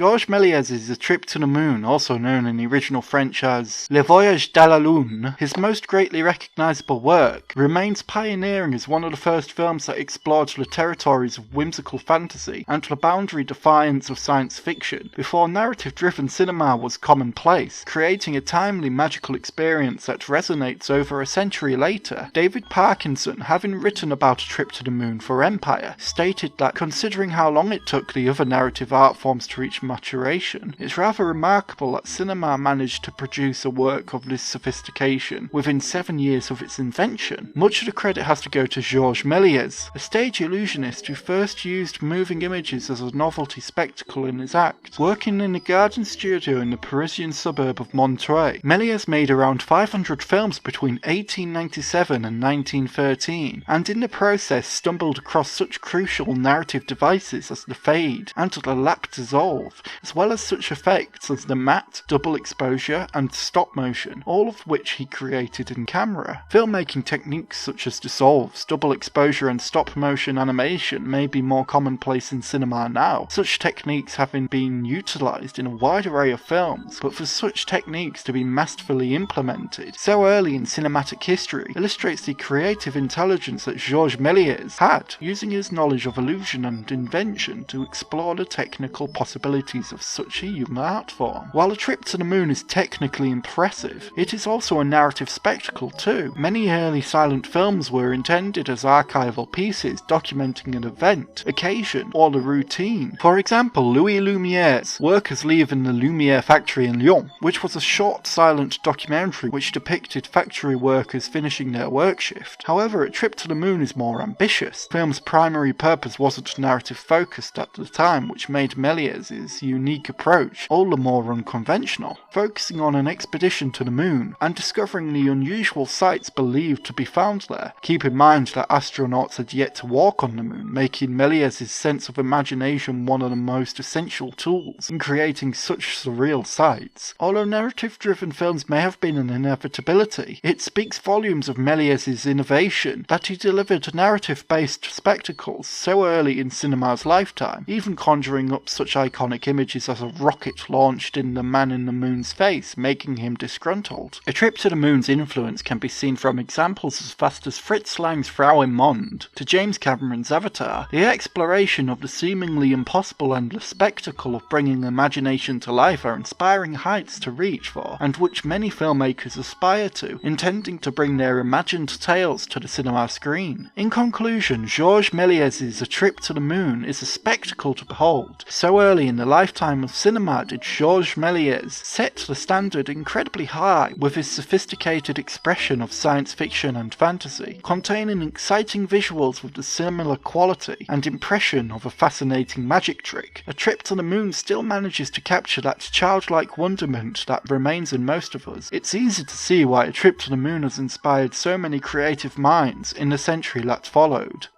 Georges Méliès' A Trip to the Moon, also known in the original French as Le Voyage à la Lune, his most greatly recognisable work, remains pioneering as one of the first films that explored the territories of whimsical fantasy and the boundary defiance of science fiction, before narrative-driven cinema was commonplace, creating a timely magical experience that resonates over a century later. David Parkinson, having written about A Trip to the Moon for Empire, stated that considering how long it took the other narrative art forms to reach maturation, it's rather remarkable that cinema managed to produce a work of this sophistication within 7 years of its invention. Much of the credit has to go to Georges Méliès, a stage illusionist who first used moving images as a novelty spectacle in his act. Working in a garden studio in the Parisian suburb of Montreuil, Méliès made around 500 films between 1897 and 1913, and in the process stumbled across such crucial narrative devices as the fade and the lap dissolve, as well as such effects as the matte, double exposure, and stop motion, all of which he created in camera. Filmmaking techniques such as dissolves, double exposure, and stop motion animation may be more commonplace in cinema now, such techniques having been utilised in a wide array of films, but for such techniques to be masterfully implemented so early in cinematic history illustrates the creative intelligence that Georges Méliès had, using his knowledge of illusion and invention to explore the technical possibilities of such a young art form. While A Trip to the Moon is technically impressive, it is also a narrative spectacle too. Many early silent films were intended as archival pieces documenting an event, occasion, or the routine. For example, Louis Lumiere's Workers Leave in the Lumiere factory in Lyon, which was a short silent documentary which depicted factory workers finishing their work shift. However, A Trip to the Moon is more ambitious. The film's primary purpose wasn't narrative focused at the time, which made Méliès' unique approach all the more unconventional, focusing on an expedition to the moon and discovering the unusual sights believed to be found there. Keep in mind that astronauts had yet to walk on the moon, making Méliès' sense of imagination one of the most essential tools in creating such surreal sights. Although narrative-driven films may have been an inevitability, it speaks volumes of Méliès' innovation that he delivered narrative-based spectacles so early in cinema's lifetime, even conjuring up such iconic images as a rocket launched in the man in the moon's face, making him disgruntled. A Trip to the Moon's influence can be seen from examples as vast as Fritz Lang's Frau im Mond to James Cameron's Avatar. The exploration of the seemingly impossible and the spectacle of bringing imagination to life are inspiring heights to reach for, and which many filmmakers aspire to, intending to bring their imagined tales to the cinema screen. In conclusion, Georges Méliès' A Trip to the Moon is a spectacle to behold. So early in the lifetime of cinema did Georges Méliès set the standard incredibly high with his sophisticated expression of science fiction and fantasy, containing exciting visuals with the similar quality and impression of a fascinating magic trick. A Trip to the Moon still manages to capture that childlike wonderment that remains in most of us. It's easy to see why A Trip to the Moon has inspired so many creative minds in the century that followed.